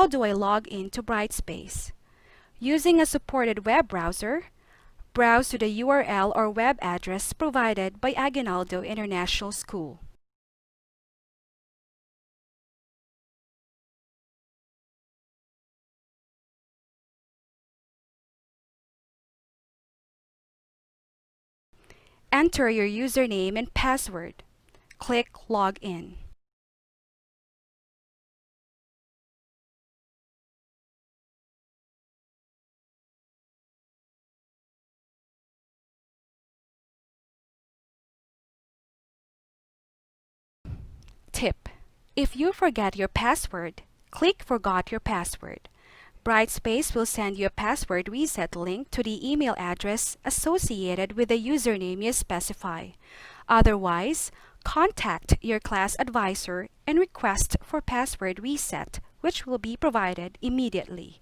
How do I log in to Brightspace? Using a supported web browser, browse to the URL or web address provided by Aguinaldo International School. Enter your username and password. Click Login. Tip: if you forget your password, click Forgot Your Password. Brightspace will send you a password reset link to the email address associated with the username you specify. Otherwise, contact your class advisor and request for password reset, which will be provided immediately.